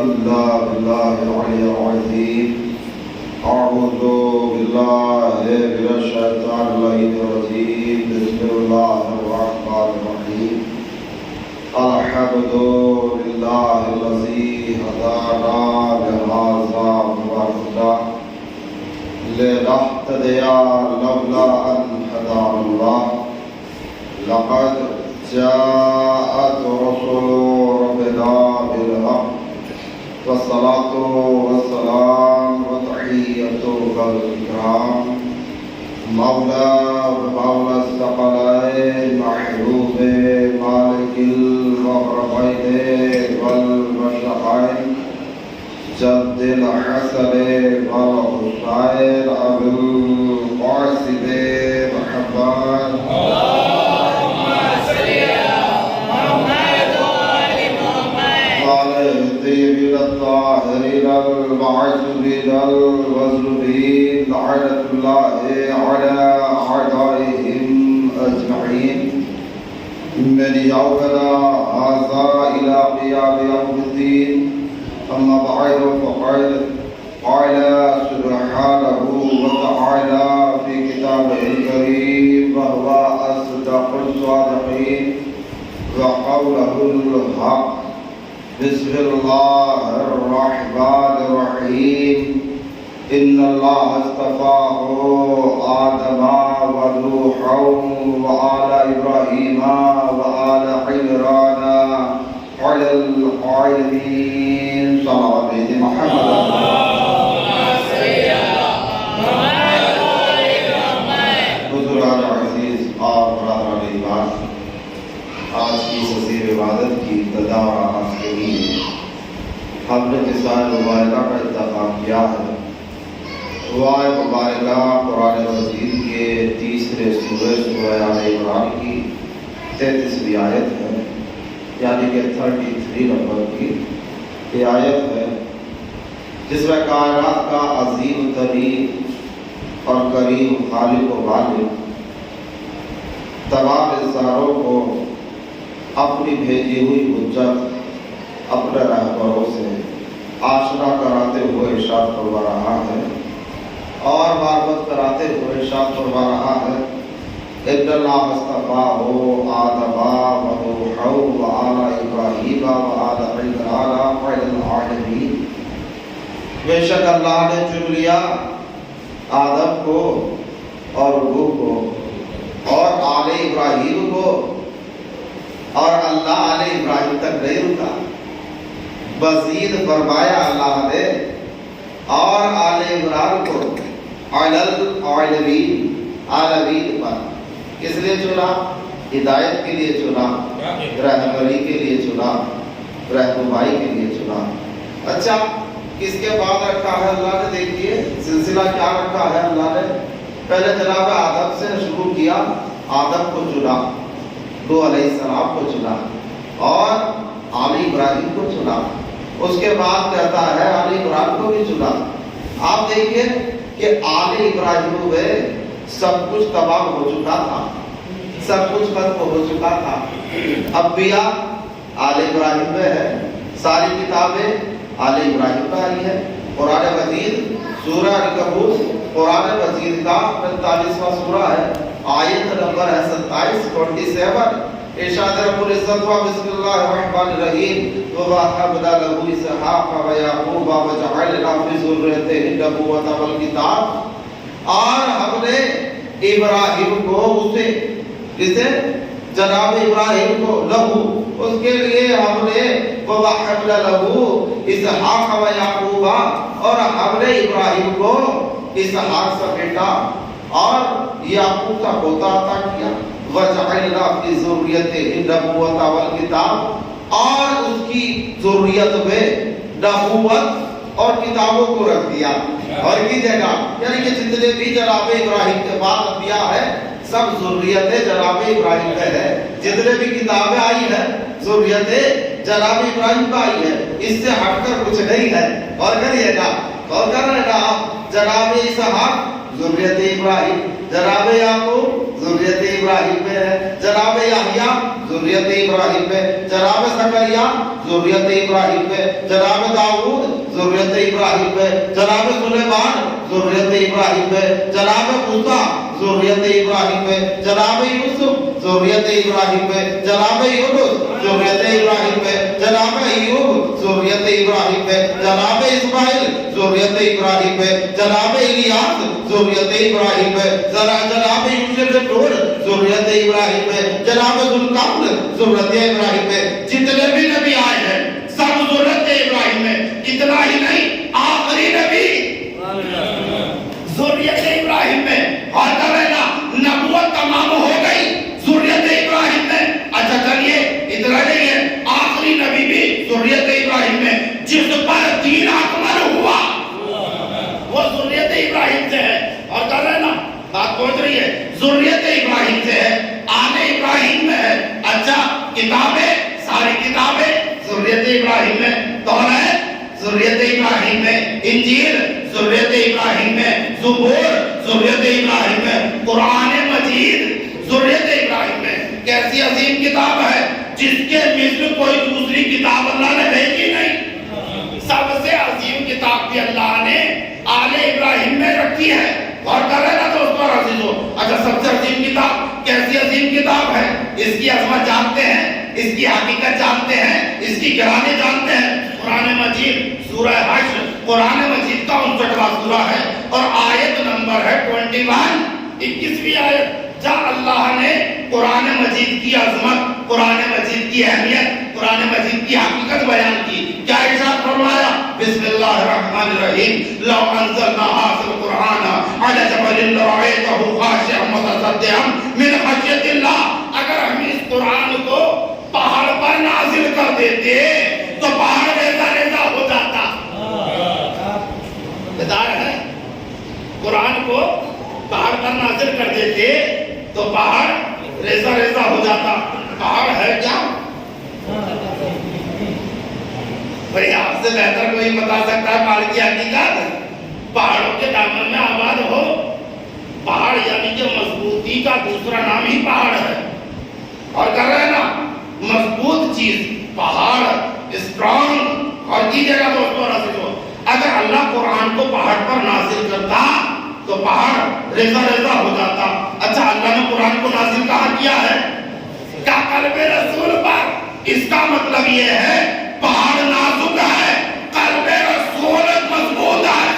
بالله العلي العظيم أعوذ بالله من الشيطان الرجيم بسم الله الرحمن الرحيم الحمد لله الذي هدانا لهذا وما لنهتدي لولا أن هدانا الله لقد جاءت رسل ربنا بالحق والصلاة والسلام وتحية الكرام مولى الثقلين محبوب مالك المغربين والمشرقين جد الحسن والحسين أبي القاسم محمد الطاهرين المعصومين المظلومين لعنة الله على أعدائهم أجمعين من يومنا هذا إلى قيام يوم الدين أما بعد فقد قال سبحانه وتعالى في كتابه الكريم وهو أصدق الصادقين وقوله الحق بسم الله الرحمن الرحيم إن الله اصطفاه آدم ونوحا وآل إبراهيم وآل عمران على العالمين صلوات محمد بزرگان عزیز اور برادران ایمان، آج کی سزیر عبادت کی ابتدا اور آغاز کے لیے ہم نے جسائے مبارکہ کا انتخاب کیا ہے۔ دعائے مبارکہ قرآن مجید کے تیسرے سورہ آل عمران کی 33ویں آیت ہے، یعنی کہ 33 نمبر کی یہ آیت ہے، جس میں کائنات کا عظیم ترین اور کریم خالق و مالک تمام انسانوں کو اپنی بھیجی ہوئی حجت اپنے رہبروں سے آشنا کراتے ہوئے ارشاد فرما رہا ہے اور معرفت کراتے ہوئے ارشاد فرما رہا ہے ان اللہ اصطفاہ آدم ونوحا وآل ابراہیم وآل عمران علی العالمین، بے شک اللہ نے چن لیا آدم کو اور نوح کو اور آل ابراہیم کو، اور اللہ آل ابراہیم تک نہیں رکا، مزید فرمایا اللہ نے اور آل عمران کو علی العالمین، عالمین پر۔ کس لیے چنا؟ ہدایت کے لیے چنا، رہبری کے لیے چنا، رہنمائی کے لیے چنا۔ اچھا، کس کے بعد رکھا ہے اللہ نے؟ دیکھیے سلسلہ کیا رکھا ہے اللہ نے۔ پہلے جناب آدم سے شروع کیا، آدم کو چنا، نوح علیہ السلام کو چنا اور آل ابراہیم کو چنا، اس کے بعد کہتا ہے آل عمران کو بھی چنا۔ آپ دیکھیں کہ آل ابراہیم میں سب کچھ تمام ہو چکا تھا، سب کچھ ختم ہو چکا تھا۔ انبیاء آل ابراہیم میں ہے، ساری کتابیں آل ابراہیم میں آئی ہے۔ قرآن مجید سورہ عنکبوت قرآن مجید کا 45واں سورہ ہے، آیت نمبر ہے 27 ارشاد رب العزت و بسم اللہ الرحمن الرحیم وَوَهَبْنَا لَهُ إِسْحَاقَ وَيَعْقُوبَ وَجَعَلْنَا فِي ذُرِّيَّتِهِ النُّبُوَّةَ وَالْكِتَابَ، اور ہم نے ابراہیم کو اسے جناب ابراہیم کو لہو اس کے لیے ہم نے وَوَهَبْنَا لَهُ إِسْحَاقَ وَيَعْقُوبَ، اور ہم نے ابراہیم کو اسحاق کا بیٹا اور یعقوب کا پوتا عطا کیا، وَجَعَلْنَا فِي ذُرِّيَّتِهِ النُّبُوَّةَ وَالْكِتَابَ، اور اس کی ذریت میں نبوت اور کتابوں کو رکھ دیا اور کی جگہ، یعنی کہ جتنے بھی جناب ابراہیم کے بعد انبیاء ہے سب ذریت جناب ابراہیم کا ہے، جتنے بھی کتابیں آئی ہیں ذریت جناب ابراہیم کا آئی ہے، اس سے ہٹ کر کچھ نہیں ہے۔ اور کریے گا، اور کر رہے گا آپ، جناب اسحاق ذریت ابراہیم، جناب یعقوب ذریت ابراہیم میں ہے، جناب یحییٰ ذریت ابراہیم پہ جناب زکریا، ذریت ابراہیم پہ جناب داؤد، ذریت ابراہیم پہ جناب سلیمان، ذریت ابراہیم پہ جناب موسیٰ، ذریت ابراہیم پہ جناب یوسف، ذریت ابراہیم پہ جناب یونس، ذریت ابراہیم پہ جناب ایوب، ذریت ابراہیم پہ جناب اسماعیل، ذریت ابراہیم پہ جناب الیاس، ذریت ابراہیم پہ جناب یوسف نور، ذریت ابراہیم پہ جناب ذوالقرن، ذریت ابراہیم پہ جتنے بھی نبی آئے ہیں سب ذریت ابراہیم میں، اتنا ہی نہیں آخری نبی ذریت ابراہیم میں، اور کہنا نبوت تمام ہو گئی ذریت ابراہیم میں۔ اچھا چلیے اتنا نہیں ہے، آخری نبی بھی ذریت ابراہیم میں، جس پر دین اکمل ہوا وہ ذریت ابراہیم سے ہے، اور کہنا بات پہنچ رہی ہے، ذریت ابراہیم سے ہے، آل ابراہیم میں ہے۔ اچھا کتابیں، ساری کتابیں ذریت ابراہیم میں، توریت ذریت ابراہیم میں، انجیل ذریت ابراہیم میں، زبور ذریت ابراہیم میں، قرآن مجید ذریت ابراہیم میں۔ کیسی عظیم کتاب ہے جس کے مثل کوئی دوسری کتاب اللہ نے بھیجی نہیں۔ سب سے عظیم کتاب بھی اللہ نے آل ابراہیم میں رکھی ہے، اور کرے نا دوستو اور عزیزو۔ اچھا سب سے عظیم کتاب کیسی عظیم کتاب ہے، اس کی عظمت جانتے ہیں، اس کی حقیقت جانتے ہیں، اس کی گرانے جانتے ہیں؟ قرآن مجید سورہ حشر قرآن مجید کا 59واں سورہ ہے، اور آیت نمبر ہے 21، 21ویں آیت، جہاں اللہ نے قرآن مجید کی عظمت، قرآن مجید کی اہمیت، قرآن مجید کی حقیقت بیان کی۔ کیا ارشاد فرمایا؟ بسم اللہ الرحمن الرحیم، لو انزلنا هذا القرآن على جبل لرأيته خاشعا متصدعا من خشیۃ اللہ، اگر ہم اس قرآن کو پہاڑ پر نازل کر دیتے تو پہاڑ ریزہ ریزہ ہو جاتا۔ بدار ہے، قرآن کو پہاڑ پر نازل کر دیتے تو پہاڑ ریزہ ریزہ ہو جاتا۔ پہاڑ ہے کیا؟ بھئی آپ سے بہتر کوئی بتا سکتا ہے پہاڑ کی حقیقت؟ پہاڑوں کے دامن میں آباد ہو، پہاڑ یعنی کہ مضبوطی کا دوسرا نام ہی پہاڑ ہے، اور کر رہے ہیں نا مضبوط چیز پہاڑ، اسٹرانگ۔ اور کیجئے گا دوستو اور عزیزو، اگر اللہ قرآن کو پہاڑ پر نازل کرتا تو پہاڑ ریزہ ریزہ ہو جاتا۔ اچھا اللہ نے قرآن کو نازل کہاں کیا ہے؟ کیا قلب رسول پر؟ اس کا مطلب یہ ہے پہاڑ نازک ہے، قلب رسول مضبوط ہے۔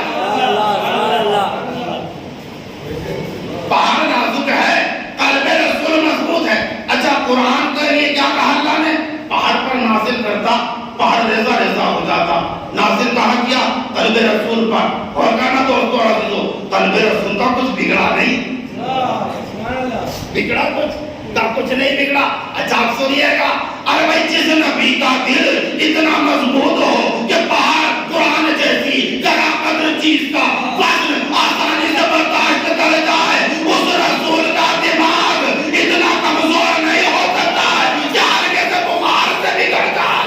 پہاڑ نازک ہے، قلب رسول مضبوط ہے۔ اچھا قرآن کے لیے کیا کہا اللہ نے؟ پہاڑ پر نازل کرتا، پہاڑ ریزہ ریزہ ہو جاتا۔ نازل کہاں کیا؟ قلب رسول پر۔ اور کہنا دوستو اور عزیزو، قلب رسول کا کچھ بگڑا نہیں، بگڑا کچھ نہیں بگڑا۔ اچھا آپ سنیے گا، ارے بھائی جس نبی کا دل اتنا مضبوط ہو کہ پہاڑ قرآن جیسی ذرا قدر چیز کا وزن آسانی سے برداشت کر جائے، اس رسول کا دماغ اتنا کمزور نہیں ہو سکتا ہے کہ ہلکے سے بخار سے بگڑ جائے۔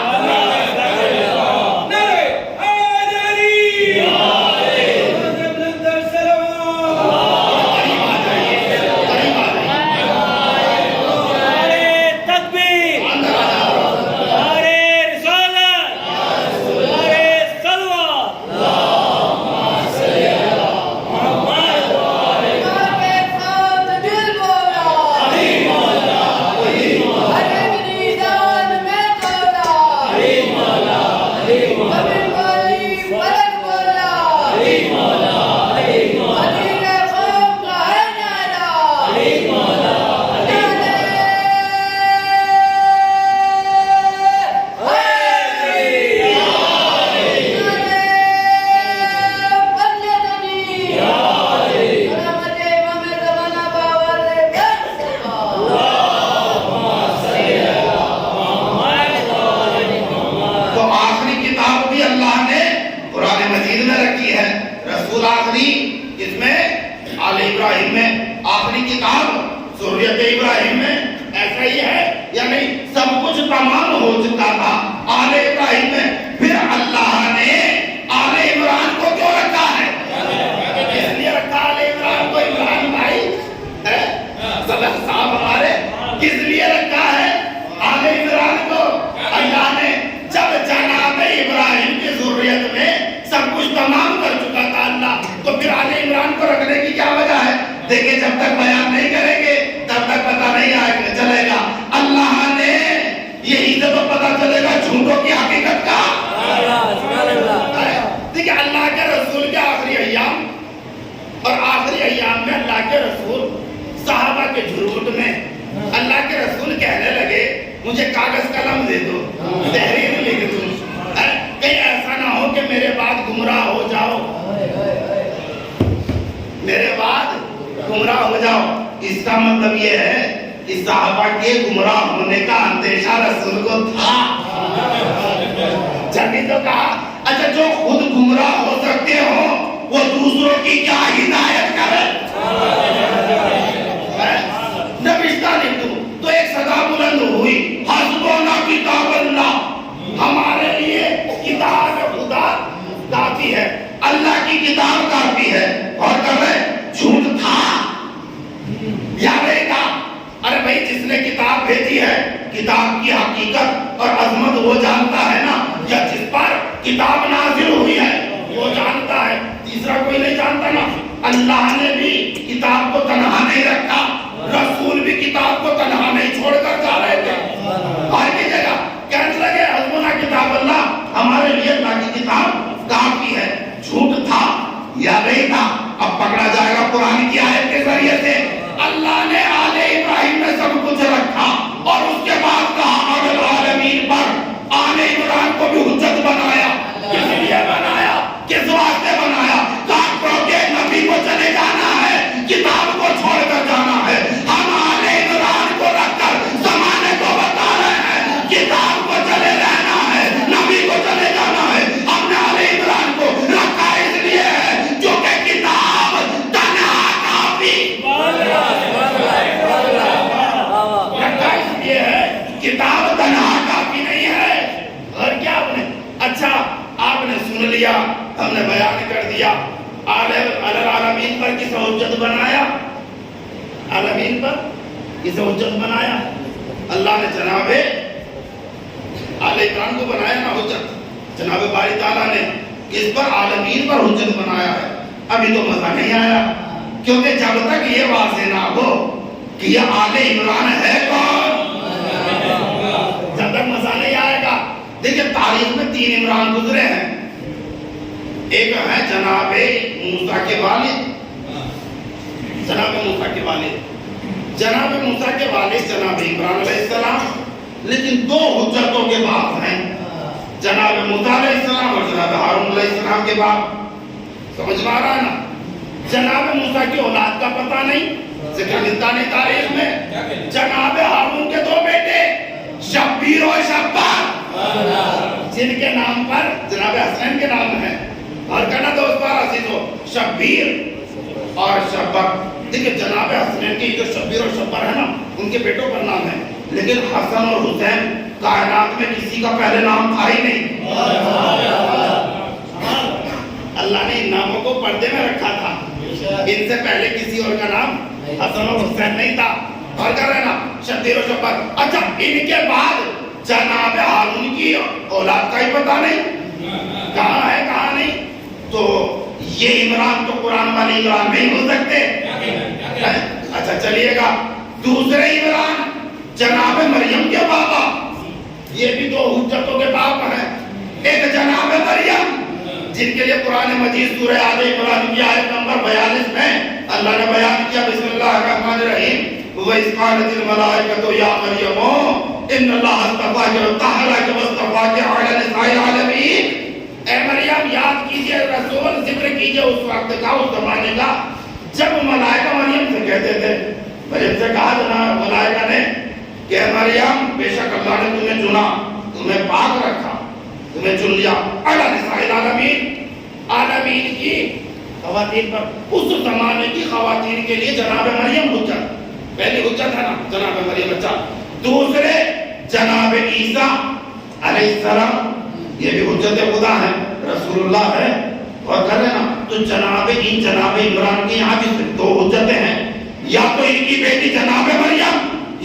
کچھ تمام کر چکا تھا اللہ، تو پھر آل عمران کو رکھنے کی کیا وجہ ہے؟ دیکھیں جب تک بیان نہیں کریں گے تب تک پتہ نہیں چلے گا۔ اللہ نے یہی سے تو پتہ چلے گا جھوٹوں کی حقیقت کا۔ دیکھیں اللہ کے رسول کے آخری ایام اور آخری ایام میں اللہ کے رسول صحابہ کے جھوٹ میں اللہ کے رسول کہنے لگے مجھے کاغذ قلم دے دو، تحریر لکھ دو، کہیں ایسا نہ ہو کہ میرے بعد گمراہ ہو جاؤ، میرے بعد گمراہ ہو جاؤ۔ اس کا مطلب یہ ہے کہ صحابہ کے گمراہ ہونے کا اندیشہ رسول کو تھا۔ جبھی تو کہا اچھا جو خود گمراہ ہو سکتے ہو وہ دوسروں کی کیا ہدایت کرے؟ نوشتہ لکھ دوں تو ایک صدا بلند ہوئی، حسبنا کتاب اللہ، ہمارے لیے کتاب خدا کافی ہے، اللہ کی کتاب کافی ہے۔ اور کہے جھوٹ تھا یا نہیں تھا؟ ارے بھائی جس نے کتاب بھیجی ہے کتاب کی حقیقت اور عظمت وہ جانتا ہے نا، یا جس پر کتاب نازل ہوئی ہے وہ جانتا ہے، تیسرا کوئی نہیں جانتا نا۔ اللہ نے بھی کتاب کو تنہا نہیں رکھا، رسول بھی کتاب کو تنہا نہیں چھوڑ کر جا رہے تھے، ہر کی جگہ کہنے لگے حسبنا کتاب اللہ، ہمارے لیے اللہ کی کتاب کافی ہے۔ جھوٹ تھا یا نہیں تھا؟ اب پکڑا جائے گا قرآن کی آیت کے ذریعے سے۔ اللہ نے آل ابراہیم میں سب کچھ رکھا اور اس کے بعد کہا علی العالمین پر آل عمران کو بھی حجت بنایا۔ کس لیے بنایا؟ کس واسطے بنایا؟ کافروں کے نبی کو چلے جانا ہے، کتاب کو چھوڑ کر جانا ہے۔ ہم آل عمران کو رکھ کر زمانے کو بتا رہے ہیں کتاب کو چلے رہنا ہے، نبی کو چلے جانا ہے۔ ہم نے آل عمران کو رکھا اس لیے ہے جو کہ کتاب تنہا کافی، رکھا اس لیے ہے کتاب تنہا کافی نہیں ہے۔ اور کیا آپ نے اچھا آپ نے سن لیا، ہم نے بیان کر دیا، العالمین پر کس حجت بنایا؟ عالمین پر کس حجت بنایا؟ اللہ نے جناب آل عمران کو بنایا نا حجت، جناب باری تعالیٰ نے کس پر؟ عالمین پر حجت بنایا ہے۔ ابھی تو مزہ نہیں آیا، کیونکہ جب تک یہ واضح نہ ہو کہ یہ آل عمران ہے کون، جب تک مزہ نہیں آئے گا۔ دیکھیں تاریخ میں 3 عمران گزرے ہیں، ایک ہے جناب موسیٰ کے والد، جناب موسیٰ کے والد، جناب موسیٰ کے والد جناب عمران علیہ السلام، لیکن 2 حجتوں کے باپ ہیں، جناب موسیٰ علیہ السلام اور جناب ہارون علیہ السلام کے باپ۔ سمجھ میں آ رہا ہے نا؟ جناب موسیٰ کی اولاد کا پتہ نہیں، ذکر ملتا نہیں تاریخ میں۔ جناب ہارون کے 2 بیٹے شبیر و شبار، جن کے نام پر جناب حسین کے نام ہے، اور کہنا دوست بار عزیز ہو شبیر اور شبر۔ دیکھیں جناب حسین کی جو شبیر اور شبر ہے نا ان کے بیٹوں پر نام ہے، لیکن حسن اور حسین کائنات میں کسی کا پہلے نام تھا ہی نہیں۔ اللہ نے ان ناموں کو پردے میں رکھا تھا، ان سے پہلے کسی اور کا نام حسن اور حسین نہیں تھا۔ اور کہہ رہے نا شبیر و شبر۔ اچھا ان کے بعد جناب ہارون کی اولاد کا ہی پتہ نہیں کہاں ہے کہاں نہیں، تو یہ عمران تو قرآن والے عمران نہیں ہو سکتے۔ اچھا چلیے گا دوسرے عمران جناب مریم کے بابا، یہ بھی 2 حجتوں کے باپ ہیں، ایک جناب مریم جن کے لیے قرآن مجید سورہ آل عمران کی آیت نمبر 42 میں اللہ نے بیان کیا بسم اللہ الرحمن الرحیم وَإِذْ قَالَتِ الْمَلَائِكَةُ يَا مَرْيَمُ إِنَّ اللَّهَ اصْطَفَاكِ وَطَهَّرَكِ وَاصْطَفَاكِ عَلَى نِسَاءِ الْعَالَمِينَ۔ اے مریم یاد کیجئے، رسول ذکر کیجئے اس وقت کا، اس زمانے کا جب ملائکہ مریم سے کہتے تھے، مریم سے کہا جناب ملائکہ نے کہ مریم بے شک اللہ نے تمہیں چنا، تمہیں پاک رکھا، تمہیں چن لیا علی نساء العالمین، عالمین کی خواتین پر۔ اس زمانے کی خواتین کے لیے جناب مریم حجت، پہلی حجت ہے نا جناب مریم۔ اچھا دوسرے جناب عیسیٰ علیہ السلام، یہ بھی حجت خدا ہے، رسول اللہ ہے۔ اور کر لینا تو جناب عمران کی یہاں بھی 2 حجتیں ہیں، یا تو ان کی بیٹی جناب مریم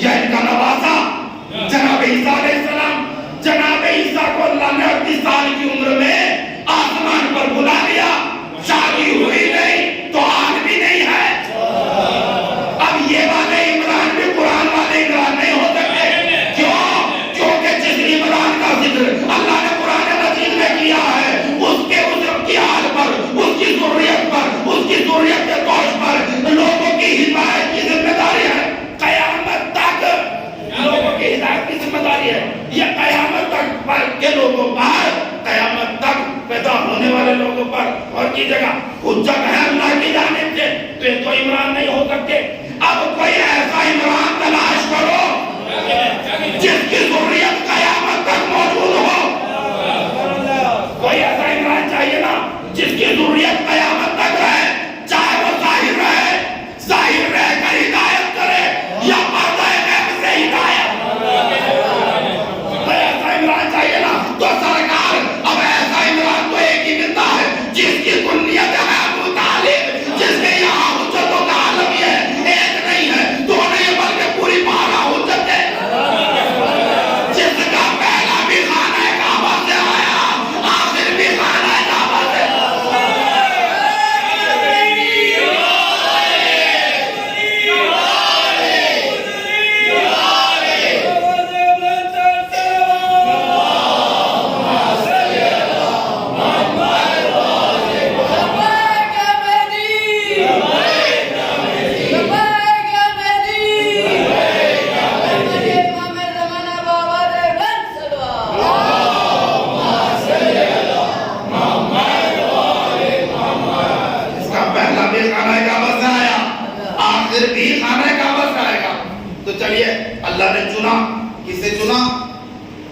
یا ان کا نواسا جناب عیسیٰ علیہ السلام۔ جناب عیسیٰ کو اللہ نے 38 سال کی عمر میں آسمان پر بلا لیا۔ کی جگہ حجت ہے اللہ کی جانب سے، تو یہ تو عمران نہیں ہو سکتے۔ اب کوئی ایسا عمران تلاش کرو جس کی ذریت قیامت تک موجود ہو۔ کوئی ایسا عمران چاہیے نا جس کی ذریت قیامت تک رہے، چاہے وہ ظاہر رہ کر ہدایت کرے یا پردہ غیب سے ہدایت۔ کوئی ایسا عمران چاہیے نا تو سرکار اب ایسا عمران تو ایک ہی ملتا ہے جس کی کنیت ہے ابو طالب، جس کے یہاں حجتوں کا عالم یہ ہے، ایک نہیں ہے، دو نہیں ہے، بلکہ پوری 12 حجت ہے، جس کا پہلا بھی خانہ کعبہ سے آیا، آخر بھی خانہ کعبہ سے۔ اللہ نے چنا، کسے چنا؟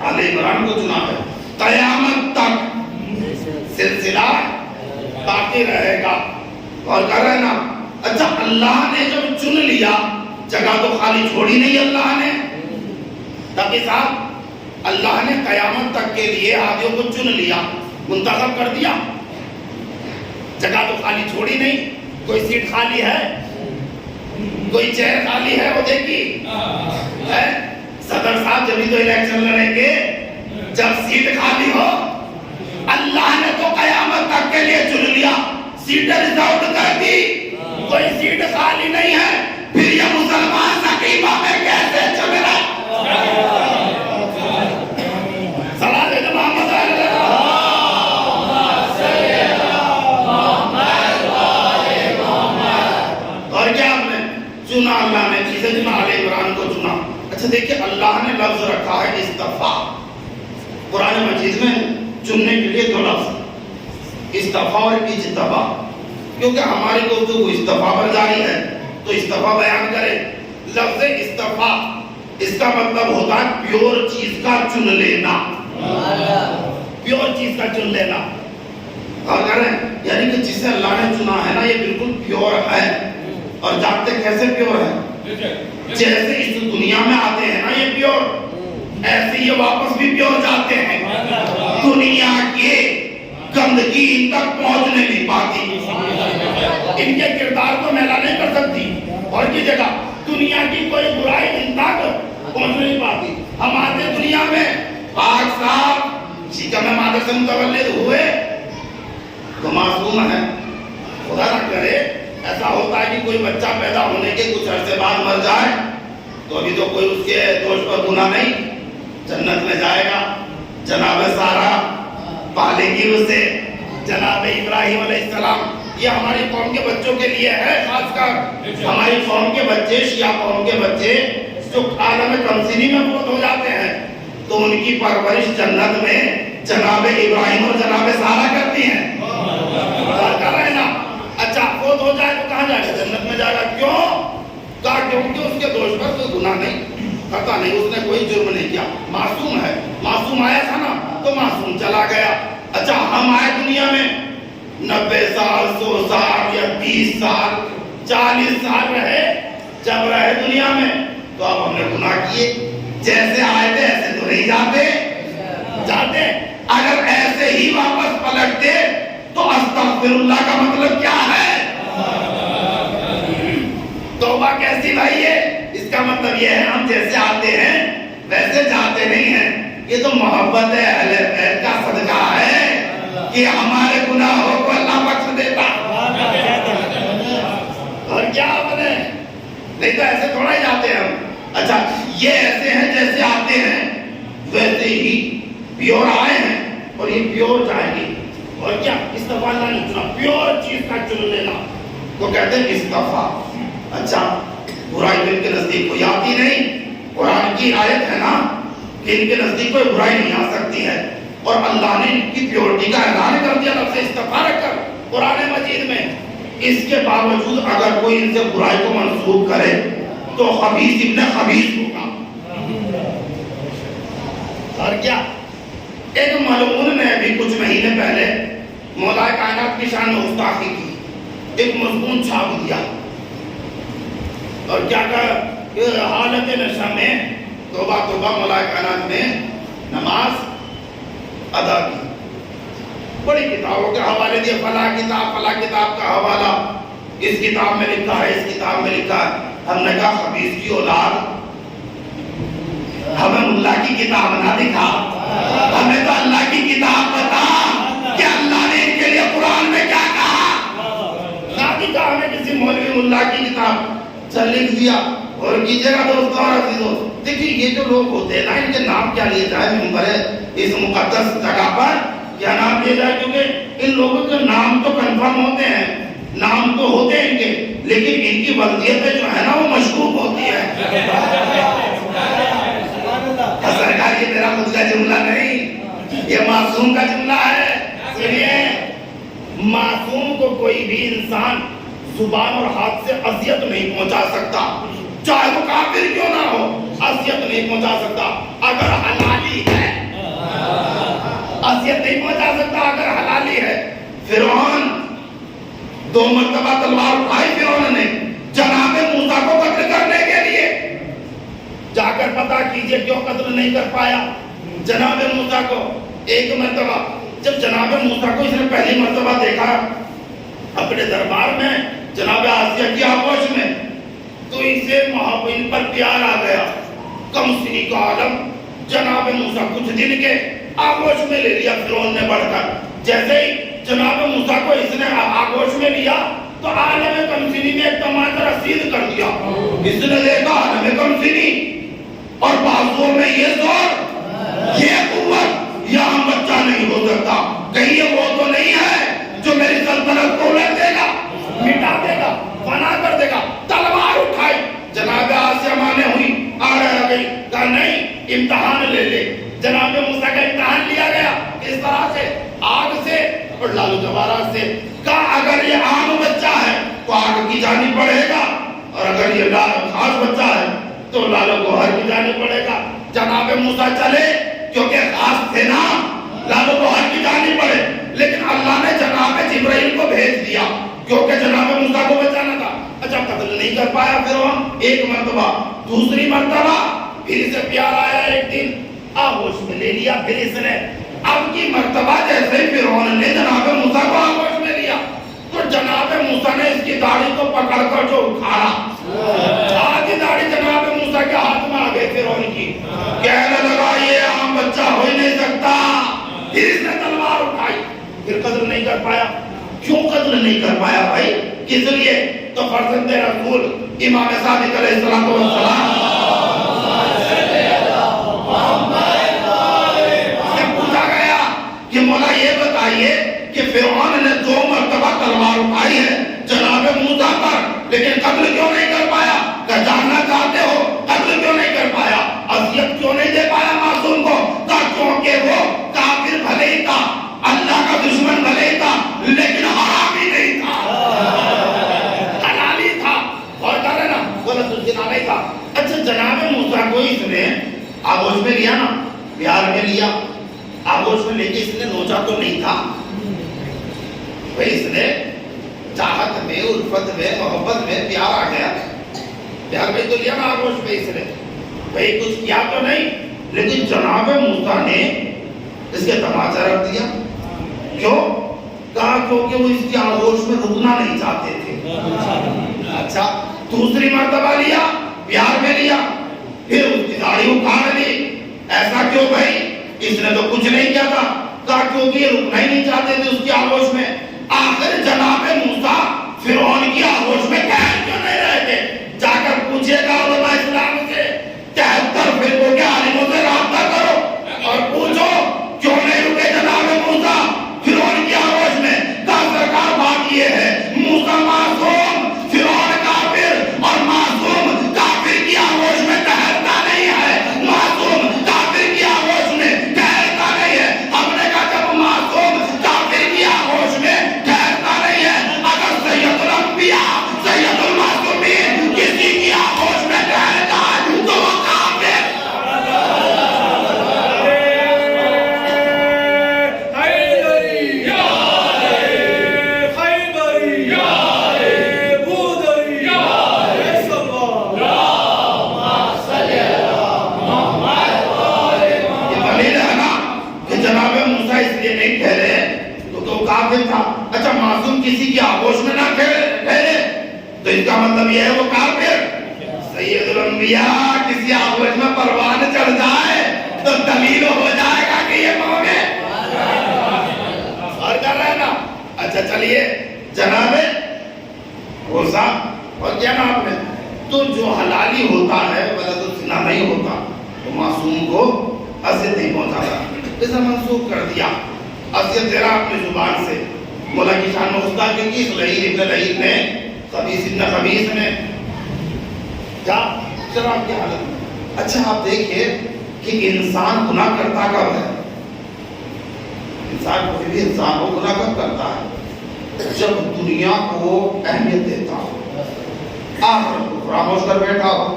آل عمران کو چنا ہے۔ قیامت تک سلسلہ باقی رہے گا۔ اور کہہ رہے نا، اچھا اللہ نے جب چن لیا، جگہ تو خالی چھوڑی نہیں اللہ نے۔ تاکہ صاحب اللہ نے قیامت تک کے لیے آدمیوں کو چن لیا، منتخب کر دیا، جگہ تو خالی چھوڑی نہیں۔ کوئی سیٹ خالی ہے، کوئی چیئر خالی ہے، وہ دیکھی صدر صاحب جب ہی تو الیکشن لڑیں گے جب سیٹ خالی ہو۔ اللہ نے تو قیامت تک کے لیے چن لیا، سیٹیں ریزرو کر دی، کوئی سیٹ خالی نہیں ہے، پھر یہ مسلمان سقیفہ میں کیسے چل رہا؟ صلاۃ محمد اور کیا آپ نے چنا، اللہ نے کسے چنا؟ آل عمران کو چنا۔ اچھا دیکھیں اللہ نے لفظ رکھا ہے استفا، قرآن مجید میں چننے کے لیے دو لفظ، استفا اور اجتبا، کیونکہ ہماری گفتگو استفا پر جاری ہے تو استفا بیان کرے۔ لفظ استفا اس کا مطلب ہوتا ہے پیور چیز کا چن لینا، پیور چیز کا چن لینا۔ اور کہہ رہے ہیں یعنی کہ جسے اللہ نے چنا ہے نا یہ بالکل پیور ہے۔ اور جانتے کیسے پیور ہے؟ جیسے اس دنیا میں آتے ہیں نا یہ پیور، ایسے یہ واپس بھی پیور جاتے ہیں۔ دنیا کے گندگی ان تک پہنچ نہیں پاتی، ان کے کردار کو میلا نہیں کر سکتی، اور کی جگہ دنیا کی کوئی برائی ان تک پہنچ نہیں پاتی۔ ہم آتے دنیا میں پاک صاحب شکم مادر سے متولد ہوئے تو معصوم ہے، خدا نہ کرے ایسا ہوتا ہے کہ کوئی بچہ پیدا ہونے کے کچھ عرصے بعد مر جائے تو ابھی تو کوئی اس کے دوش پر گناہ نہیں، جنت میں جائے گا، جناب سارا پالے گی اسے، جناب ابراہیم علیہ السلام۔ یہ ہماری قوم کے بچوں کے لیے ہے، خاص کر ہماری قوم کے بچے، شیعہ قوم کے بچے جو عالم تمثیلی میں فوت ہو جاتے ہیں تو ان کی پرورش جنت میں جناب ابراہیم اور جناب سارا کرتی ہیں۔ کر رہے نا، اچھا فوت ہو جائے تو کہاں جائے گا؟ جنت میں جائے گا۔ کیوں؟ کہا کیونکہ اس کے دوش پر کوئی گناہ نہیں کرتا، نہیں اس نے کوئی جرم نہیں کیا، معصوم ہے۔ معصوم آیا تھا نا تو معصوم چلا گیا۔ اچھا ہم آئے دنیا میں 90 سال 100 سال یا 30 سال 40 سال رہے، جب رہے دنیا میں تو اب ہم نے گناہ کیے، جیسے آئے تھے ایسے تو نہیں جاتے۔ اگر ایسے ہی واپس پلٹتے تو استغفر اللہ کا مطلب کیا ہے؟ توبہ کیسی بھائی ہے؟ اس کا مطلب یہ ہے ہم جیسے آتے ہیں ویسے جاتے نہیں ہیں۔ یہ تو محبت ہے، اہل بیت کا صدقہ ہے کہ ہمارے گناہوں کو اللہ بخش دیتا۔ اور کیا بنے؟ نہیں تو ایسے تھوڑا ہی جاتے ہیں ہم۔ اچھا یہ ایسے ہیں جیسے آتے ہیں ویسے ہی پیور آئے ہیں اور یہ پیور جائیں گے۔ اور کیا استفا اللہ نے چنا، پیور چیز کا چن لینا تو کہتے ہیں استفا۔ اچھا برائی تو ان کے نزدیک کوئی آتی نہیں، قرآن کی آیت ہے نا کہ ان کے نزدیک کوئی برائی نہیں آ سکتی ہے، اور اللہ نے ان کی پیورٹی کا اعلان کر دیا لفظ استفا رکھ کر قرآن اس کے باوجود اگر کوئی ان سے برائی کو منسوخ کرے تو خبیث ابن خبیث ہوگا. اور کیا ایک ملعون نے بھی کچھ مہینے پہلے مولا کائنات کی شان میں گستاخی کی, ایک مضمون چھاپ دیا اور کیا کہا حالت نشہ میں توبہ توبہ مولا کائنات میں نماز ادا کی. بڑی کتابوں کے حوالے دیے, فلاں کتاب کا حوالہ اس کتاب میں لکھا ہے, اس کتاب میں لکھا ہے. ہم نے کہا خبیث کی اولاد, ہمیں اللہ کی کتاب نہ دکھا, ہمیں تو اللہ کی کتاب بتا کہ اللہ نے ان کے لیے قرآن میں کیا کہا. نہ دکھا ہمیں کسی مولوی اللہ کی کتاب. چل لکھ دیا. اور کیجئے گا دوستوں اور عزیزوں, دیکھیے یہ جو لوگ ہوتے ہیں نا, ان کے نام کیا لیے جائے ممبر ہے اس مقدس جگہ پر, کیا نام لیے جائے, کیونکہ ان لوگوں کے نام تو کنفرم ہوتے ہیں, نام تو ہوتے ہیں ان کے, لیکن ان کی وضعیتیں جو ہے نا وہ مشکوک ہوتی ہے. سرکار یہ میرا خود کا جملہ نہیں, یہ معصوم کا جملہ ہے. سنیے, معصوم کو کوئی بھی انسان زبان اور ہاتھ سے اذیت نہیں پہنچا سکتا, چاہے وہ کافر کیوں نہ ہو, اذیت نہیں پہنچا سکتا اگر حلالی ہے. اذیت نہیں پہنچا سکتا اگر حلالی ہے. فرعون 2 مرتبہ تلوار اٹھائی فرعون نے جناب موسیٰ کو قتل کرنے کے لیے. جا کر پتہ کیجئے کیوں قتل نہیں کر پایا جناب موسیٰ کو. ایک مرتبہ جب جناب موسیٰ کو اس نے پہلی مرتبہ دیکھا اپنے دربار میں جناب آسیہ کی آغوش میں, تو اسے محبت پر پیار آ گیا. کم سنی کا عالم جناب موسیٰ کچھ دن کے آغوش میں لے لیا فرعون نے بڑھ کر. جیسے ہی جناب موسیٰ کو اس نے آغوش میں لیا تو عالم کم سنی میں ایک تماچا رسید کر دیا. اس نے دیکھا عالم کم سنی اور بازوؤں میں یہ زور, یہ قوت, یہاں بچہ نہیں ہو سکتا. کہیں یہ وہ تو نہیں ہے جو میری سلطنت کو الٹ دے گا, مٹا دے گا, فنا کر دے گا. تلوار اٹھائی, جناب آسیہ مانے ہوئی, آ گئی, کہا نہیں امتحان لے لے. جناب موسیٰ کا امتحان لیا گیا اس طرح سے, آگ سے اور لالو جواہرات سے. کہا اگر یہ عام بچہ ہے تو آگ کی جانب پڑے گا, اور اگر یہ خاص بچہ ہے تو لالو گوہر کی جانب پڑے گا. جناب موسیٰ چلے کیونکہ خاص تھے نا, لالو گوہر کی جانب پڑے, لیکن اللہ نے جناب جبرائیل کو بھیج دیا کیونکہ جناب موسیٰ کو بچانا تھا. اچھا قتل نہیں کر پایا فرعون ایک مرتبہ. دوسری مرتبہ پھر اسے پیار آیا, ایک دن آغوش میں لے لیا پھر اس نے. اب کی مرتبہ جیسے ہی فرعون نے جناب موسیٰ کو آغوش میں لیا تو جناب موسیٰ نے اس کی داڑھی کو پکڑ کر جو اکھاڑا, آدھی داڑھی جناب موسیٰ کے ہاتھ میں آ گئی فرعون کی. کہنے لگا یہ عام بچہ ہو ہی نہیں سکتا. پھر اس نے تلوار اٹھائی, پھر قتل نہیں کر پایا. کیوں قتل نہیں کر پایا بھائی, کس لیے؟ تو فرزند رسول امام صادق علیہ السلام سے پوچھا گیا کہ مولا یہ بتائیے کہ فرعون نے 2 مرتبہ تلوار اٹھائی ہے جناب موسیٰ پر, لیکن قتل کیوں نہیں کر پایا؟ کہ جاننا چاہتے ہو قتل کیوں نہیں کر پایا, اذیت کیوں نہیں دے پایا معصوم کو؟ کیونکہ وہ کافر بھلے ہی تھا, اللہ کا دشمن بھلے ہی تھا, لیکن حرامی نہیں تھا, حلالی تھا. اور کہہ رہے نا غلط الزنا نہیں تھا. اچھا جناب موسیٰ کو اس نے آغوش میں لیا نا, پیار میں لیا, آغوش میں لے کے اس نے نوچا تو نہیں تھا بھئی, اس نے چاہت میں, الفت میں, محبت میں پیار آ گیا, پیار میں تو لیا نا آغوش میں اس نے بھئی, کچھ کیا تو نہیں, لیکن جناب موسیٰ نے اس کے تماچا رکھ دیا. کیوں؟ کہا کیونکہ وہ اس کی آغوش میں رکنا نہیں چاہتے تھے. اچھا دوسری مرتبہ لیا, پیار میں لیا, پھر اس کی داڑھی اکھاڑ لی. ایسا کیوں بھائی, اس نے تو کچھ نہیں کیا تھا. کہا کیونکہ یہ رکنا ہی نہیں چاہتے تھے اس کی آغوش میں. آخر جناب موسیٰ فرعون کی آغوش میں قید کیوں نہیں رہے تھے؟ جا کر پوچھئے گا علماء اسلام سے, 73 فرقوں کے عالموں سے رابطہ کرو اور پوچھو کیوں نہیں رکے جناب موسیٰ فرعون کی آغوش میں. کہا سرکار بات یہ ہے موسیٰ معصوم, فرعون کافر, اور معصوم کافر کی آغوش میں ٹہرتا نہیں ہے, معصوم کافر کی آغوش میں ٹہرتا نہیں ہے. ہم نے کہا جب معصوم کافر کی آغوش میں ٹہرتا کسی کی آغوش میں نہ ٹھہرے تو اس کا مطلب یہ ہے وہ کافر. سید الانبیاء کسی آغوش میں پروان چڑھ جائے تو دلیل ہو جائے گا کہ یہ مومن اور کر رہا ہے نا. اچھا چلیے جناب غوثہ اور کیا نا آپ نے تو جو حلالی ہوتا ہے ولد الزنا نہیں ہوتا تو معصوم کو اذیت نہیں پہنچاتا. اسے منسوخ کر دیا اذیت تیرا اپنی زبان سے. مولا کی شان میں استاد کی اس لعین ابن لعین نے خبیث ابن خبیث نے کیا شراب کی حالت. اچھا آپ دیکھیے کہ انسان گناہ کرتا کب ہے؟ انسان کوئی بھی انسان کو گناہ کب کرتا ہے؟ جب دنیا کو اہمیت دیتا ہو, آخرت کو فراموش کر بیٹھا ہو.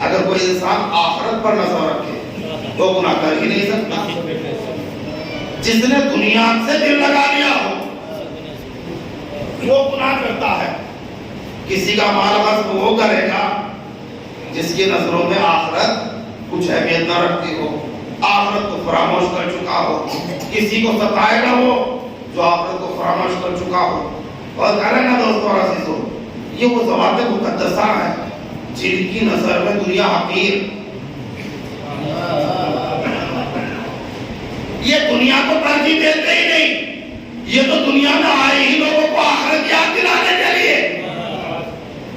اگر کوئی انسان آخرت پر نظر رکھے تو گناہ کر ہی نہیں سکتا. جس نے دنیا سے دل لگا لیا ہو وہ گناہ کرتا ہے. کسی کا مال غصب وہ کرے گا جس کی نظروں میں آخرت کچھ اہمیت نہ رکھتی ہو, آخرت کو فراموش کر چکا ہو. کسی کو ستائے گا وہ جو آخرت کو فراموش کر چکا ہو. اور کہہ رہے نا دوستو اور عزیزو, یہ وہ ذوات مقدسہ ہیں جن کی نظر میں دنیا حقیر. یہ دنیا کو ترجیح دیتے ہی نہیں, یہ تو دنیا میں آئے ہی لوگوں کو آخرت یاد دلانے کے لیے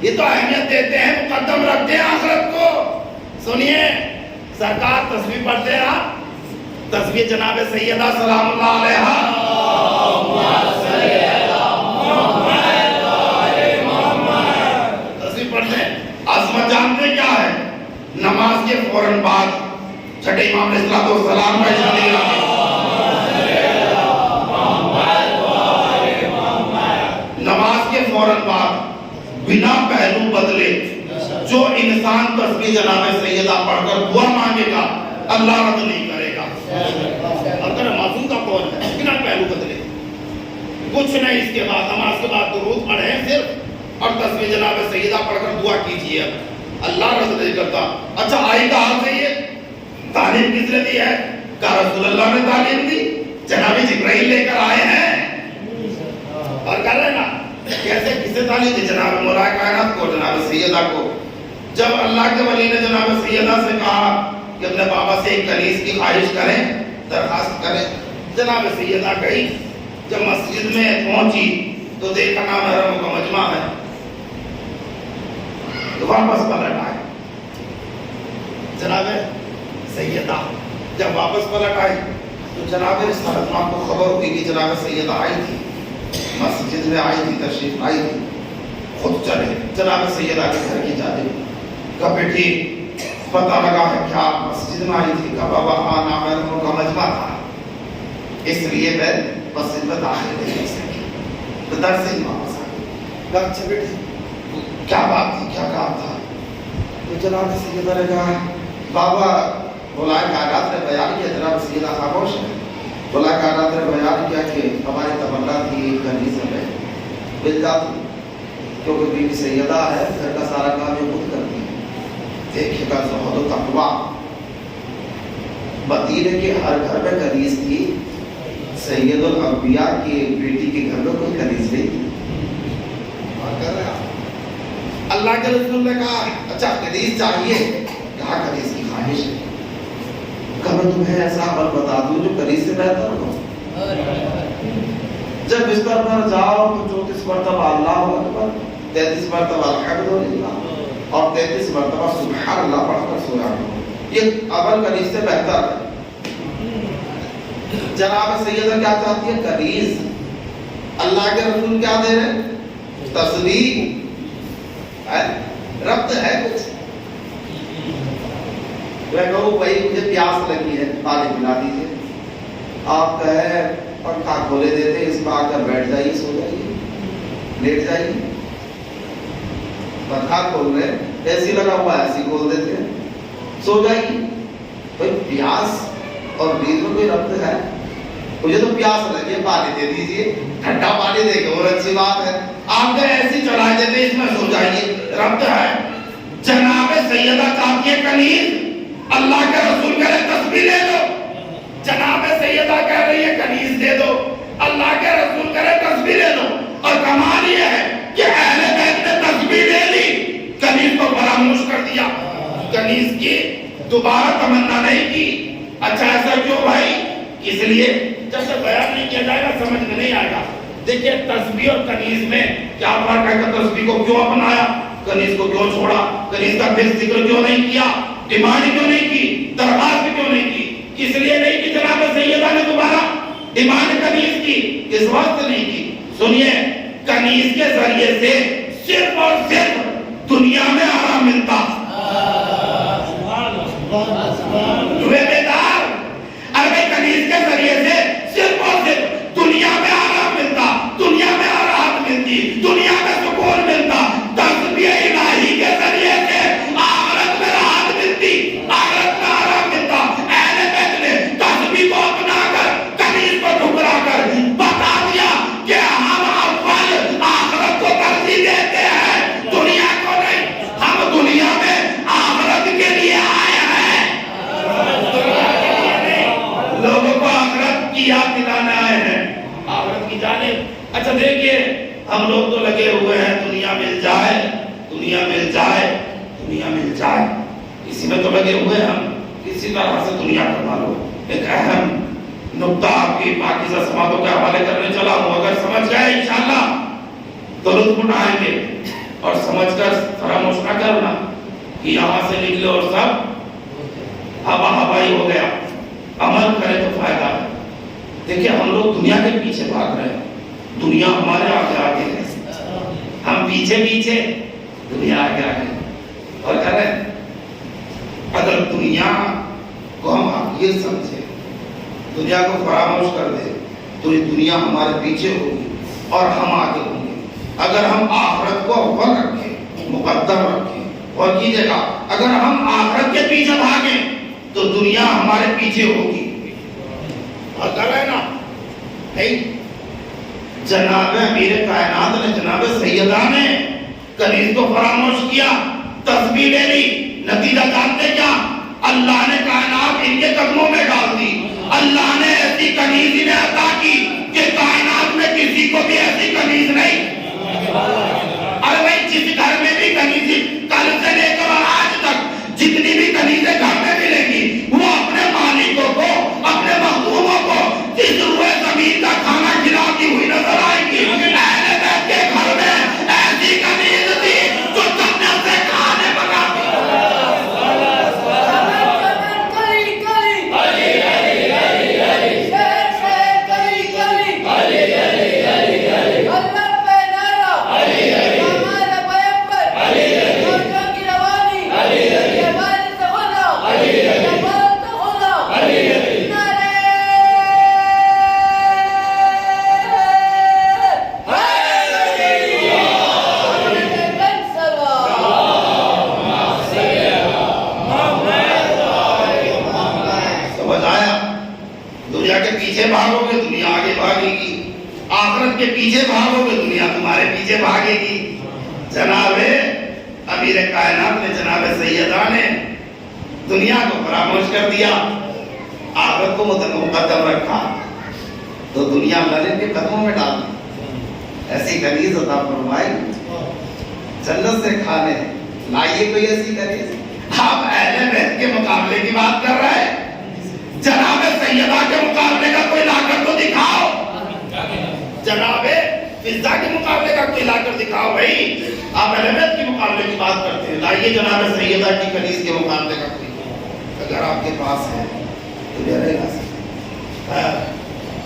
یہ تو اہمیت دیتے ہیں, مقدم رکھتے ہیں آخرت کو. سنیے سرکار تصویر پڑھتے ہیں, تصویر جناب سیدہ سلام اللہ علیہا تصویر پڑھتے ہیں. عظمت جانتے کیا ہے؟ نماز کے فوراً بعد چھٹے امام علیہ الصلوۃ والسلام کا اشارہ نماز کے فوراً بعد بنا پہلو بدلے جو انسان تصویر جناب سیدہ پڑھ کر دعا مانگے گا اللہ رد نہیں کرے گا. اگر معصوم کا قول ہے بنا پہلو بدلے کچھ نہیں, اس کے بعد نماز کے بعد درود پڑھیں صرف اور تصویر جناب سیدہ پڑھ کر دعا کیجیے, اللہ رد نہیں کرتا. اچھا آئی کہاں سے یہ تعلیم کس نے دی ہے؟ کہا رسول اللہ نے تعلیم دی, جناب جبرائیل لے کر آئے ہیں. اور کر رہے نا کیسے کسے تعلیم دی؟ جناب مولا کائنات کو, جناب سیدہ کو. جب اللہ کے ولی نے جناب سیدہ سے کہا کہ اپنے بابا سے ایک کنیز کی خواہش کریں, درخواست کریں, جناب سیدہ گئی. جب مسجد میں پہنچی تو دیکھا نام حرم کا مجمع ہے, تو واپس پلٹ آئے. جناب سیدہ جب واپس پلٹ آئی تو جناب رسالت ماں کو خبر ہوئی کہ جناب سیدہ آئی تھی, مسجد میں آئی تھی, تشریف آئی تھی. خود چلے جناب سیدہ کے گھر کی جانب. کہا بیٹی پتہ لگا ہے کیا مسجد میں آئی تھی؟ کہا بابا ہاں نام حرم کا مجمع تھا, اس لیے میں مسجد میں داخل نہیں ہو سکی, تو در سے ہی واپس آ گئی. کہا اچھا بیٹی کیا بات تھی, کیا کام تھا؟ تو جناب سیدہ نے کہا بابا بلائے کائنات نے بیان کیا, جناب سیدہ خاموش ہے, بلائے کائنات نے بیان کیا کہ ہماری تمنا تھی کنیز میں مل جاتی, کیونکہ بیوی سیدہ ہے, گھر کا سارا کام یہ خود کرتی ہے. دیکھیے گا زہد و تقویٰ, مدینے کے ہر گھر میں کنیز تھی, سید الانبیاء کی بیٹی کے گھر میں کوئی کنیز نہیں تھی. اللہ کے رسول نے کہا اچھا کنیز چاہیے, کہا کنیز کی خواہش ہے. کہا میں تمہیں ایسا عمل بتا دوں جو کنیز سے بہتر ہو. جب بستر پر جاؤ تو 34 مرتبہ اللہ اکبر, 33 مرتبہ الحمدللہ اور 33 مرتبہ سبحان اللہ پڑھ کر سویا کرو. یہ عمل کنیز سے بہتر ہے. جناب سیدہ کیا چاہتی ہے؟ کنیز. اللہ کے رسول کیا دے رہے ہیں؟ تصویر. ربط ہے کچھ. میں کہوں بھائی مجھے پیاس لگی ہے, پانی پلا دیجیے. آپ کہیں پنکھا کھولے دیتے, اس میں آ کر بیٹھ جائیے, سو جائیے, لیٹ جائیے. پنکھا کھول رہے, اے سی لگا ہوا ہے, اے سی کھول دیتے ہیں, سو جائیے. بھائی پیاس اور نیند میں کوئی ربط ہے؟ مجھے تو پیاس لگی ہے, پانی دے دیجیے, ٹھنڈا پانی دے کے اور اچھی بات ہے. آپ نے ایسی چڑھا دیتے, اس میں سو جائیے, ربط ہے. جناب سیدہ چاہتی ہے کنیز, اللہ کے رسول کہہ رہے تسبیح دے دو. جناب سیدہ کہہ رہی ہے کنیز دے دو, اللہ کے رسول کہہ رہے تسبیح دے دو. یہ ہے کہ اہل بیت نے تسبیح لے لی، کنیز کو فراموش کر دیا، کنیز کی دوبارہ تمنا نہیں کی۔ اچھا ایسا کیوں بھائی؟ اس لیے جب تک بیان نہیں کیا جائے گا سمجھ میں نہیں آئے گا۔ دیکھیے تسبیح اور کنیز میں کیا فرق ہے کہ تسبیح کو کیوں اپنایا، کنیز کو کیوں چھوڑا، کنیز کا پھر ذکر کیوں نہیں کیا، ڈیمانڈ کیوں نہیں کی، درخواست کیوں نہیں کی؟ اس لیے نہیں کہ جناب سیدہ نے دوبارہ ڈیمانڈ کنیز کی، اس وقت نہیں کی۔ سنیے، کنیز کے ذریعے سے صرف اور صرف دنیا میں آرام ملتا۔ بیدار، ارے کنیز کے ذریعے سے صرف اور صرف دنیا میں آرام ملتا، دنیا میں راحت ملتی، دنیا میں سکون ملتا۔ تسبیح الہی کے ذریعے سے آخرت میں راحت ملتی، آخرت میں آرام ملتا۔ اہل بیت نے تسبیح کو اپنا کر کنیز کو ٹھکرا کر بتا دیا کہ ہم اول آخرت کو ترجیح دیتے ہیں، دنیا کو نہیں۔ ہم دنیا میں آخرت کے لیے آئے ہیں، لوگوں کو آخرت کی یاد دلانے آئے ہیں، آخرت کی جانب۔ اچھا دیکھیے، ہم لوگ تو لگے ہوئے ہیں دنیا مل جائے، دنیا مل جائے، دنیا مل جائے، اسی میں تو لگے ہوئے ہیں ہم، کسی طرح سے دنیا کروا لو۔ ایک اہم نقطہ آپ کی پاکیزہ سماعتوں کے حوالے کرنے چلا ہوں، اگر سمجھ گئے انشاءاللہ تو لطف اٹھائیں گے، اور سمجھ کر فراموش نہ کرنا کہ یہاں سے نکلے اور سب ہوا ہوائی ہو گیا۔ عمل کرے تو فائدہ ہے۔ دیکھیں ہم لوگ دنیا کے پیچھے بھاگ رہے ہیں، دنیا ہمارے آگے آگے ہے، ہم پیچھے پیچھے، دنیا آگے آگے، اور کہہ رہے ہیں اگر دنیا کو ہم یہ سمجھے، دنیا کو فراموش کر دے تو یہ دنیا ہمارے پیچھے ہوگی اور ہم آگے ہوں گے۔ اگر ہم آخرت کو اول رکھیں، مقدم رکھیں، اور کیجئے گا اگر ہم آخرت کے پیچھے بھاگیں تو دنیا ہمارے پیچھے ہوگی۔ اور کہہ رہے ہیں نا جناب امیر کائنات نے، جناب سیدہ نے کنیز کو فراموش کیا، تسبیح لے لی، نتیجہ جانتے کیا؟ اللہ نے کائنات ان کے قدموں میں ڈال دی۔ اللہ نے ایسی کنیز انہیں عطا کی کہ کائنات میں کسی کو بھی ایسی کنیز نہیں۔ ارے بھائی جس گھر میں بھی کنیز کل سے لے کر آج تک جتنی بھی کنیزیں گھر میں ملیں گی، وہ اپنے مالکوں کو، اپنے مخدوموں کو اس روئے زمین کا کھانا کھلاتی ہوئی نظر آئے گی۔ اہل بیت کے گھر میں ایسی کنیز تھی جو جنت سے کھانے پکاتی۔ بھاگو گے دنیا آگے بھاگے گی، آخرت کے پیچھے بھاگو گے دنیا تمہارے پیچھے بھاگے گی۔ جناب امیر کائنات نے، جناب سیدہ نے دنیا کو فراموش کر دیا، آخرت کو مقدم رکھا، تو دنیا اللہ کے قدموں میں ڈال دی۔ ایسی کنیز عطا فرمائی جنت سے کھانے، لائیے کوئی ایسی کنیز۔ آپ اہل بیت کے مقابلے کی بات کر رہے ہیں، جناب سیدہ کے مقابلے کا کوئی لا کر تو دکھاؤ، جناب فضہ کے مقابلے کا کوئی لا کر دکھاؤ۔ بھائی آپ اہل بیت کے مقابلے کی بات کرتے ہیں، لائیے جناب سیدہ کی کنیز کے مقابلے کا کوئی، اگر آپ کے پاس ہے تو لے رہے گا۔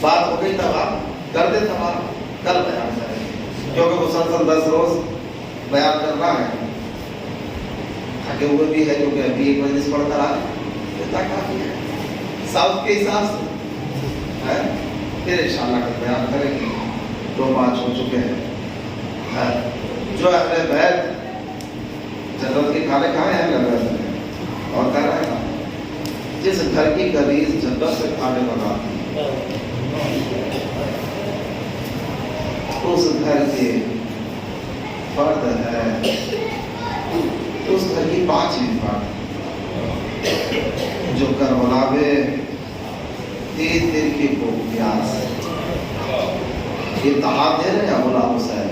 بات ہو گئی تب آپ کر دیں تمہارا، کل بیان کریں گے، کیونکہ مسلسل 10 روز بیان کرنا ہے، تھکے ہوئے بھی ہے، کیونکہ ابھی ایک مجلس پڑھ کر آئے، اتنا کافی ہے ساؤتھ کے حساب سے ہے، پھر انشاءاللہ کل بیان کریں گے۔ 2 5 ہو چکے ہیں، جو اہل بیت جنت کے کھانے کھائے ہیں لگا سے، اور کہہ رہا ہے جس گھر کی کنیز جنت سے کھانے بناتی اس گھر کے فرد ہے، اس گھر کی 5ویں فرد جو کربلا میں 3 دن کی بھوک پیاس اتحاد دے رہے ہیں مولا حسین،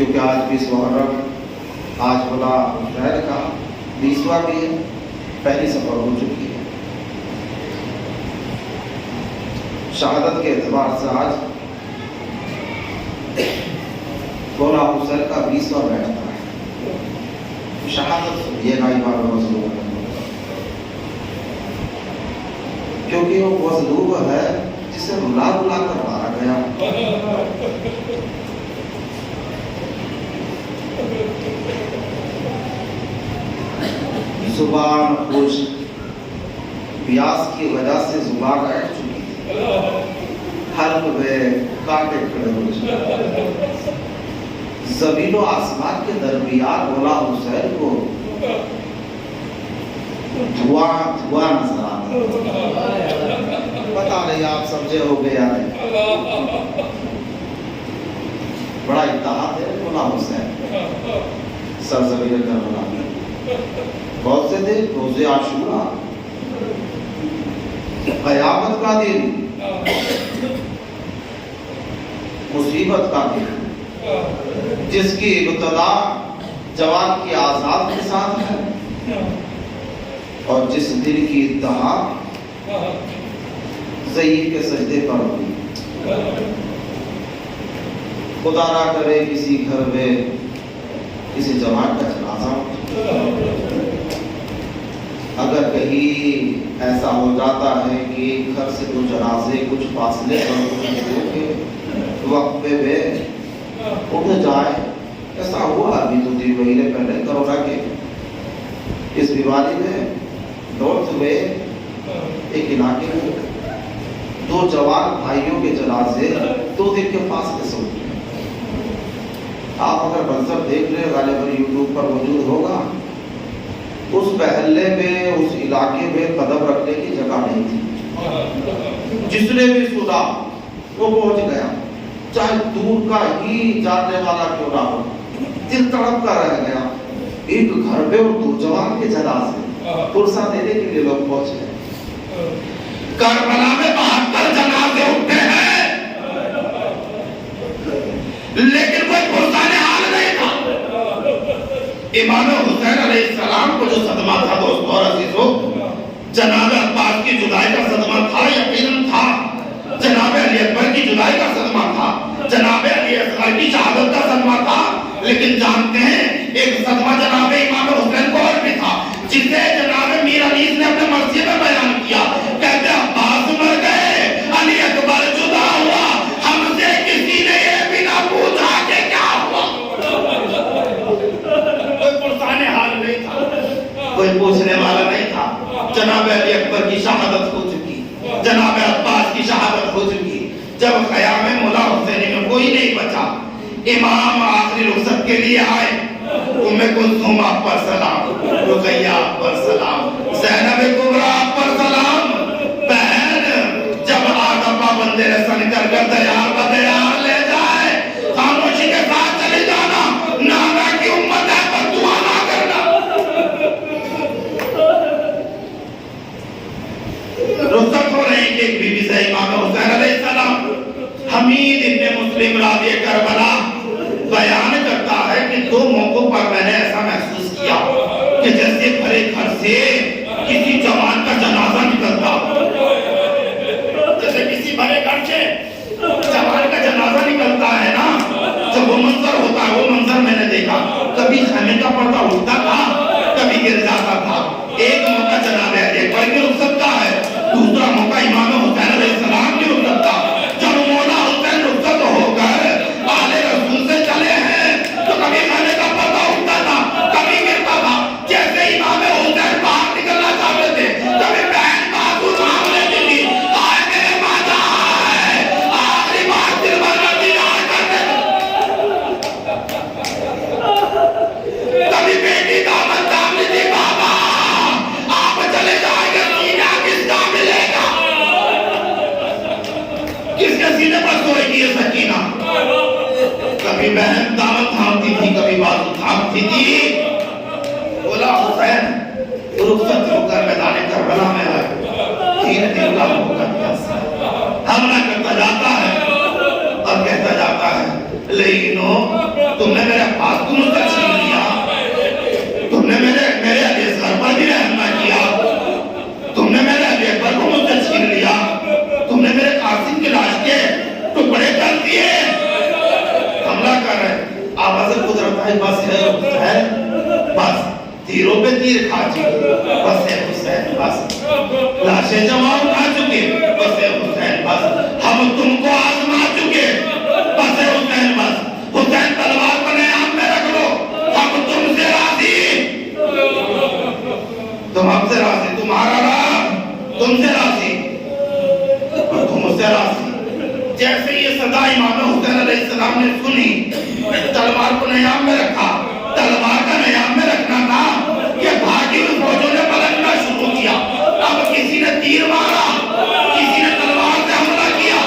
کیونکہ آج 20 محرم، آج بلا شہر کا 20واں بھی ہے، پہلی سفر ہو چکی ہے۔ شہادت کے اعتبار سے آج بولا حسین کا 20واں بیٹھتا ہے۔ شہادت یہ نائی بار مظلوم ہے، کیونکہ وہ مظلوم ہے جسے رلا رلا کر مارا گیا۔ زبان خوش، پیاس کی وجہ سے زبان اٹھ چکی تھی، حلق میں کانٹے کھڑے ہو چکے۔ زمین و آسمان کے درمیان مولا حسین کو دھواں نظر آتا، پتا نہیں آپ سمجھے ہو گے یا نہیں۔ بڑا اتحاد ہے مولا حسین سرزمین کربلا میں۔ بہت سے دن روزے عاشورہ، قیامت کا دن، مصیبت کا دن، جس کی ابتدا جوان کی آزاد کے ساتھ ہے اور جس دن کی انتہا ضعیف کے سجدے پر ہوئی۔ خدا نہ کرے کسی گھر میں کسی جوان کا جنازہ ہو، اگر کہیں ایسا ہو جاتا ہے کہ گھر سے کچھ جنازے کچھ فاصلے پر وقفے میں اٹھ جائے، ایسا ہوا ابھی تو 3 مہینے پہلے کرونا کے اس بیماری میں نارتھ میں ایک علاقے میں 2 جوان بھائیوں کے جنازے 2 دن کے فاصلے سے اٹھے۔ آپ اگر منظر دیکھ لیں، غالباً یوٹیوب پر موجود ہوگا، اس محلے میں اس علاقے میں قدم رکھنے کی جگہ نہیں تھی۔ جس نے بھی سنا وہ پہنچ گیا، چاہے دور کا ہی جاننے والا کیوں نہ ہو، دل تڑپ کر رہ گیا۔ ایک گھر پہ اور 2 جوان کے جنازے، پرسہ دینے کے لیے لوگ پہنچ گئے۔ کربلا میں 72 جنازے اٹھتے ہیں، لیکن کوئی پرسان حال نہیں تھا۔ امام حسین علیہ السلام کو جو صدمہ تھا دوستو اور عزیزو، جناب عباس کی جدائی کا صدمہ تھا، یقیناً تھا۔ جناب علی اکبر کی جدائی کا صدمہ تھا، جناب علی اصغر کی شہادت کا صدمہ تھا، لیکن جانتے ہیں ایک صدمہ جناب امام حسین کو اور بھی تھا، جسے جناب میر انیس نے اپنے مرثیے میں بیان کیا۔ کہتے عباس مر گئے، علی اکبر جدا ہوا، ہم سے کسی نے یہ بھی نہ پوچھا کہ کیا ہوا۔ کوئی پرسان حال نہیں تھا، کوئی پوچھنے والا نہیں تھا۔ جناب علی اکبر کی شہادت ہو چکی، جناب عباس کی شہادت ہو چکی۔ جب خیام مولا حسینی میں کوئی نہیں بچا، امام آخری رخصت کے لیے آئے۔ ام کلثوم آپ پر سلام، رقیہ آپ پر سلام، زینب کبریٰ آپ پر سلام۔ بہن جب آقا پابند رسن کر دیار بدیار لے جائے، خاموشی کے ساتھ چلی جانا، نانا کی امت ہے پر دعا نہ کرنا۔ رخصت ہو رہے ہیں کہ ایک بی بی سے امام حسین علیہ السلام، حمید ابن مسلم راوی کربلا بیان کرتا ہے کہ 2 موقعوں پر میں نے ایسا محسوس کیا کہ جیسے بھرے گھر سے کسی جوان کا جنازہ نکلتا، جیسے کسی بھرے گھر سے جوان کا جنازہ نکلتا ہے نا، جب وہ منظر ہوتا ہے، وہ منظر میں نے دیکھا۔ کبھی خیمے کا پردہ اٹھتا تھا، کبھی گر جاتا تھا۔ ایک موقع جناب علی اکبر کی رخصت کا ہے، دوسرا موقع امام حسین علیہ السلام کی رخصت کا۔ جب مولا حسین رخصت ہو کر آلِ رسول سے چلے ہیں تو کبھی خیمے کا پردہ اٹھتا تھا، کبھی گرتا تھا۔ جیسے امام حسین باہر نکلنا چاہتے تھے، کبھی بہن بازو تھام لیتی تھی، آئے میرے ماں جائے، آخری بار دل بھر کر دیدار کرتے تھے۔ کبھی بیٹی دامن تھام لیتی، بابا آپ چلے جائیں گے، سینہ کس کا ملے گا؟ کس کے سینے پر سوئے گی یہ سکینہ؟ کبھی بہن دامن تھامتی تھی، کبھی بازو تھامتی تھی۔ مولا حسین رخصت ہو کر میدان کربلا میں آئے، 3 دن کا ہو کر حملہ کرتا جاتا ہے اور کہتا جاتا ہے لینو تم نے میرے عباس کو مجھ سے چھین لیا، تم نے میرے علی اصغر پر بھی رحم نہ کیا، تم نے میرے علی اکبر کو مجھ سے چھین لیا، تم نے میرے قاسم کی لاش کے ٹکڑے کر دیے، حملہ کر رہے آواز قدرت ہے، بس ہے حسین، بس تیروں پہ تیر کھا چکے، بس ہے حسین، بس لاشیں جمع کھا چکے، بس ہے حسین، بس ہم تم کو آزما چکے، بس ہے حسین، بس حسین تلوار کو نیام میں رکھ لو، ہم تم سے راضی، تم ہم سے راضی، تمہارا رب تم سے راضی اور تم اس سے راضی۔ جیسے یہ صدا امام حسین علیہ السلام نے سنی، تلوار کو نیام میں رکھا، تلوار کا نیام میں رکھنا تھا کہ بھاگی ہوئی فوجوں نے پلٹنا شروع کیا، اب کسی نے تیر مارا، کسی نے تلوار سے حملہ کیا،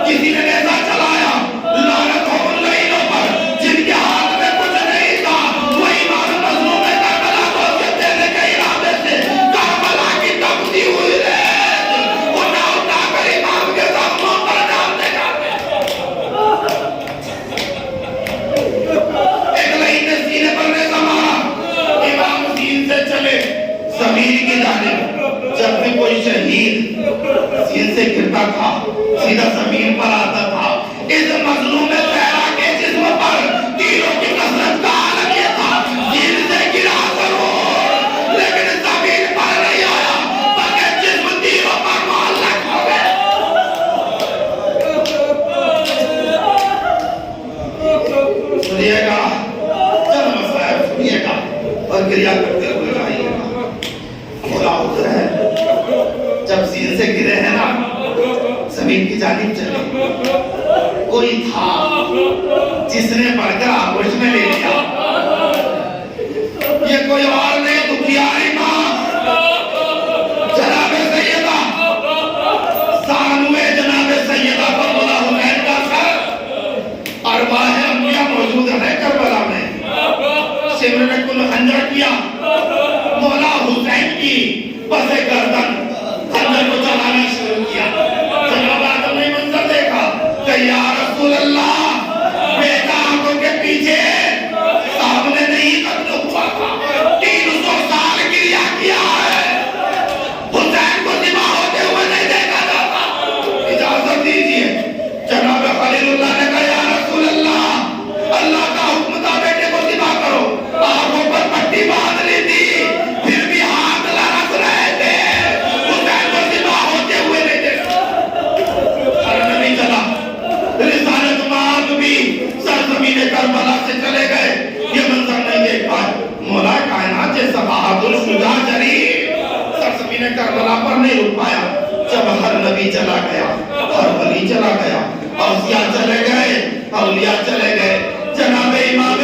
کسی نے نیزہ چلایا، لعنت ہو ان لعینوں پر جن کے ہاتھ میں کچھ نہیں تھا، وہی امام مظلوم کربلا کو اذیت دینے کے ارادے سے کربلا کی تپتی ہوئی ریت اٹھا کر امام کے زخموں پر ڈالتے جاتے، ایک لعین نے سینے پر نیزہ مارا، امام سین سے چلے زمین کی جانب، جب بھی کوئی شہید سین سے گرتا تھا سیدھا زمین پر آتا تھا، اس مظلوم صحرا کے جسم پر تیروں کی کثرت کا عالم یہ تھا، سین سے گرا ضرور لیکن زمین پر نہیں آیا بلکہ جسم تیروں پر معلق ہو گئے۔ سنیے گا چند مسائل سنیے گا اور گریا کرتے ہوئے جائیے گا۔ خدا حضر ہے جب سین سے گرے ہیں نا زمین کی جانب چلے، کوئی تھا جس نے بڑھ کر آغوش میں لے لیا، یہ کوئی اور نہیں دکھیاری ماں جناب سیدہ سانوے جناب سیدہ کربلا حسین کا سر، ارواح انبیاء موجود ہے کربلا میں، شمر نے کل خنجر کیا، مولا حسین کی پس گردن خنجر کو چلانا شروع کیا، جناب آدم نے منظر دیکھا کہ یا رسول اللہ بیٹا آنکھوں کے پیچھے سامنے نہیں قتل ہوا تھا، 300 سال گریا کیا ہے، حسین کو ذبح ہوتے ہوئے نہیں دیکھا جاتا، اجازت دیجیے۔ جناب خلیل اللہ نے کہا یا رسول اللہ، اللہ کا حکم تھا بیٹے کو ذبح کرو، آنکھوں پر پٹی باندھ لی تھی پھر بھی ہاتھ لرز رہے تھے، حسین کو ذبح ہوتے ہوئے نہیں دیکھا، کرنے نہیں چلا، رسالت مآب بھی سرزمین کربلا سے چلے گئے، یہ منظر نہیں دیکھ پائے، مولا کائنات جیسا بہادر شجاع جری سرزمین کربلا پر نہیں رک پایا، جب ہر نبی چلا گیا، ہر ولی چلا گیا، اوصیاء چلے گئے، اولیاء چلے گئے، جناب امام